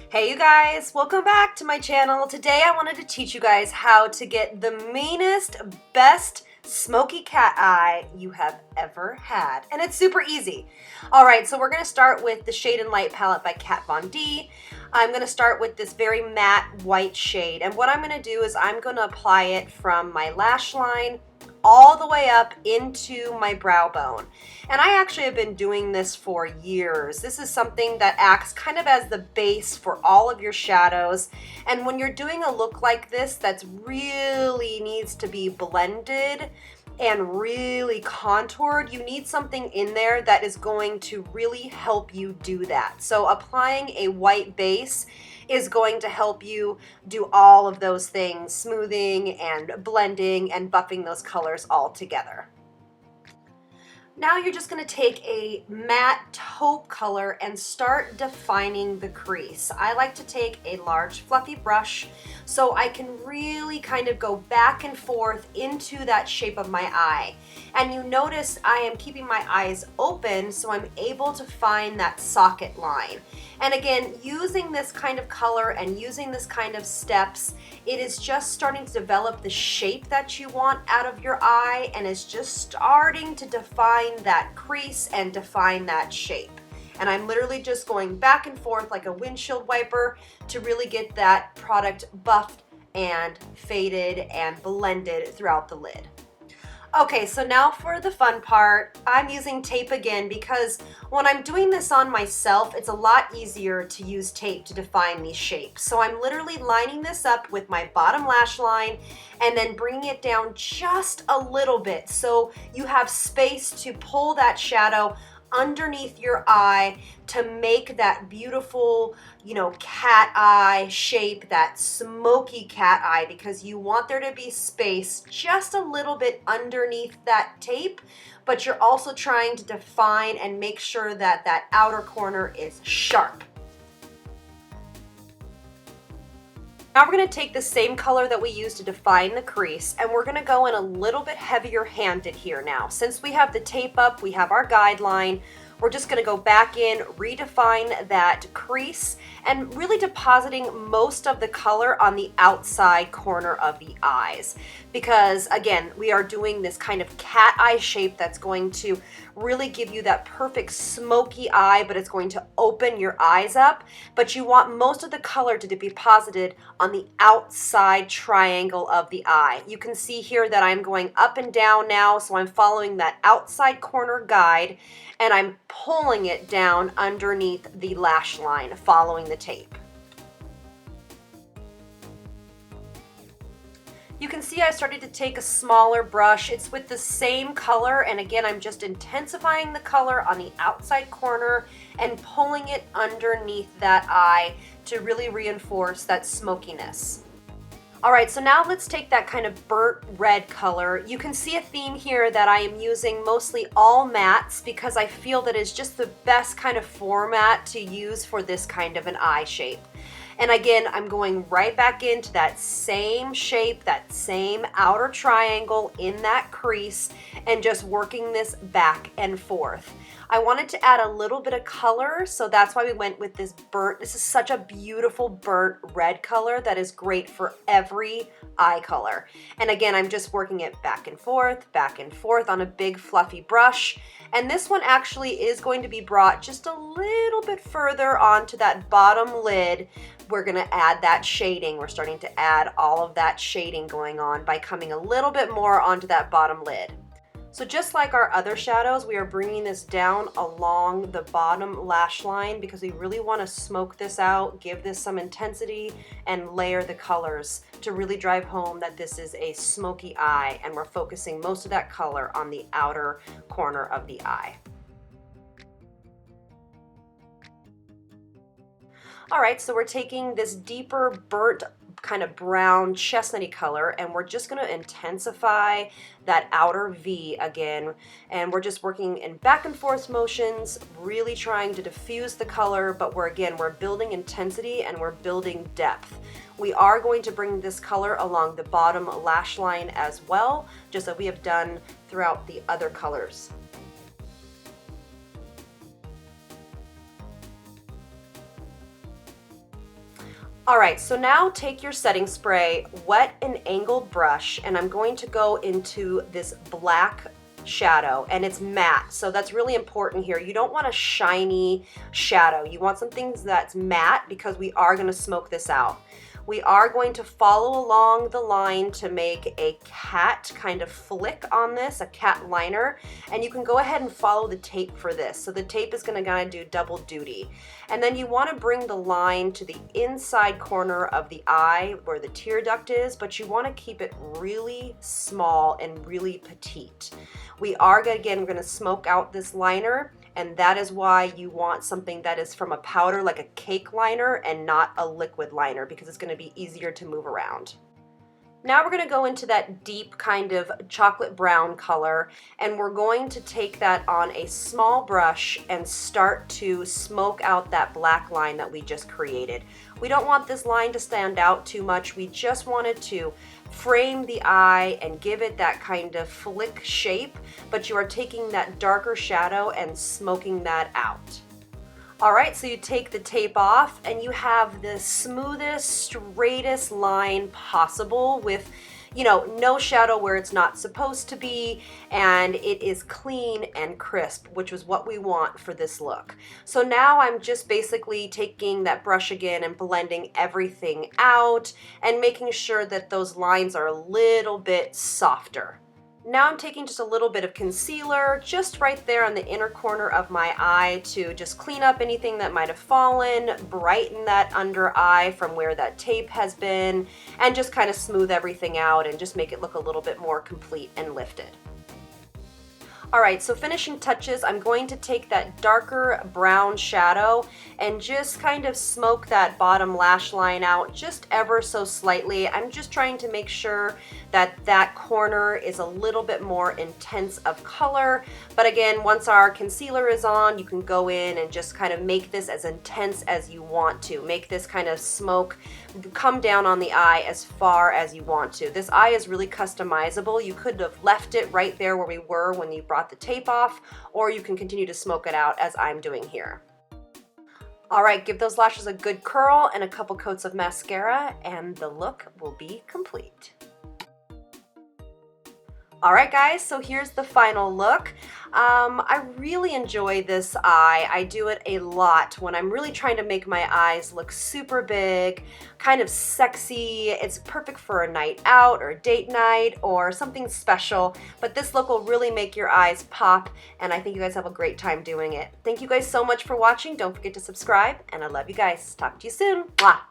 Hey you guys, welcome back to my channel. Today I wanted to teach you guys how to get the meanest, best smoky cat eye you have ever had. And it's super easy. Alright, so we're going to start with the Shade and Light palette by Kat Von D. I'm going to start with this very matte white shade. And what I'm going to do is I'm going to apply it from my lash line all the way up into my brow bone. And I actually have been doing this for years. This is something that acts kind of as the base for all of your shadows. And when you're doing a look like this that's really needs to be blended and really contoured, you need something in there that is going to really help you do that. So applying a white base is going to help you do all of those things, smoothing and blending and buffing those colors all together. Now you're just going to take a matte taupe color and start defining the crease. I like to take a large fluffy brush so I can really kind of go back and forth into that shape of my eye. And you notice I am keeping my eyes open so I'm able to find that socket line. And again, using this kind of color and using this kind of steps, it is just starting to develop the shape that you want out of your eye and is just starting to define that crease and define that shape. And I'm literally just going back and forth like a windshield wiper to really get that product buffed and faded and blended throughout the lid. Okay, so now for the fun part. I'm using tape again because when I'm doing this on myself, it's a lot easier to use tape to define these shapes. So I'm literally lining this up with my bottom lash line and then bringing it down just a little bit so you have space to pull that shadow underneath your eye to make that beautiful, cat eye shape, that smoky cat eye, because you want there to be space just a little bit underneath that tape, but you're also trying to define and make sure that that outer corner is sharp. Now we're going to take the same color that we used to define the crease and we're going to go in a little bit heavier handed here now. Since we have the tape up, we have our guideline, we're just going to go back in, redefine that crease, and really depositing most of the color on the outside corner of the eyes. Because again, we are doing this kind of cat eye shape that's going to really give you that perfect smoky eye, but it's going to open your eyes up. But you want most of the color to be deposited on the outside triangle of the eye. You can see here that I'm going up and down now, so I'm following that outside corner guide and I'm pulling it down underneath the lash line, following the tape. You can see I started to take a smaller brush. It's with the same color, and again, I'm just intensifying the color on the outside corner and pulling it underneath that eye to really reinforce that smokiness. All right, so now let's take that kind of burnt red color. You can see a theme here that I am using mostly all mattes because I feel that it's just the best kind of format to use for this kind of an eye shape. And again, I'm going right back into that same shape, that same outer triangle in that crease, and just working this back and forth. I wanted to add a little bit of color, so that's why we went with this burnt. This is such a beautiful burnt red color that is great for every eye color. And again, I'm just working it back and forth on a big fluffy brush. And this one actually is going to be brought just a little bit further onto that bottom lid. We're going to add that shading. We're starting to add all of that shading going on by coming a little bit more onto that bottom lid. So just like our other shadows, we are bringing this down along the bottom lash line because we really want to smoke this out, give this some intensity, and layer the colors to really drive home that this is a smoky eye, and we're focusing most of that color on the outer corner of the eye. All right, so we're taking this deeper burnt kind of brown chestnutty color and we're just going to intensify that outer V again, and we're just working in back and forth motions, really trying to diffuse the color, but we're building intensity and we're building depth. We are going to bring this color along the bottom lash line as well, just like we have done throughout the other colors. All right, so now take your setting spray, wet an angled brush, and I'm going to go into this black shadow, and it's matte, so that's really important here. You don't want a shiny shadow. You want something that's matte because we are going to smoke this out. We are going to follow along the line to make a cat kind of flick on this, a cat liner, and you can go ahead and follow the tape for this. So the tape is going to kind of do double duty. And then you want to bring the line to the inside corner of the eye where the tear duct is, but you want to keep it really small and really petite. We are, again, we're going to smoke out this liner, and that is why you want something that is from a powder, like a cake liner, and not a liquid liner, because it's going to be easier to move around. Now we're going to go into that deep kind of chocolate brown color, and we're going to take that on a small brush and start to smoke out that black line that we just created. We don't want this line to stand out too much. We just wanted to frame the eye and give it that kind of flick shape, but you are taking that darker shadow and smoking that out. All right, so you take the tape off and you have the smoothest, straightest line possible with, you know, no shadow where it's not supposed to be, and it is clean and crisp, which is what we want for this look. So now I'm just basically taking that brush again and blending everything out and making sure that those lines are a little bit softer. Now I'm taking just a little bit of concealer just right there on the inner corner of my eye to just clean up anything that might have fallen, brighten that under eye from where that tape has been, and just kind of smooth everything out and just make it look a little bit more complete and lifted. All right, so finishing touches, I'm going to take that darker brown shadow and just kind of smoke that bottom lash line out just ever so slightly. I'm just trying to make sure that that corner is a little bit more intense of color. But again, once our concealer is on, you can go in and just kind of make this as intense as you want to. Make this kind of smoke come down on the eye as far as you want to. This eye is really customizable. You could have left it right there where we were when you brought the tape off, or you can continue to smoke it out as I'm doing here. All right, give those lashes a good curl and a couple coats of mascara, and the look will be complete. All right, guys, so here's the final look. I really enjoy this eye. I do it a lot when I'm really trying to make my eyes look super big, kind of sexy. It's perfect for a night out or a date night or something special, but this look will really make your eyes pop, and I think you guys have a great time doing it. Thank you guys so much for watching. Don't forget to subscribe, and I love you guys. Talk to you soon. Mwah.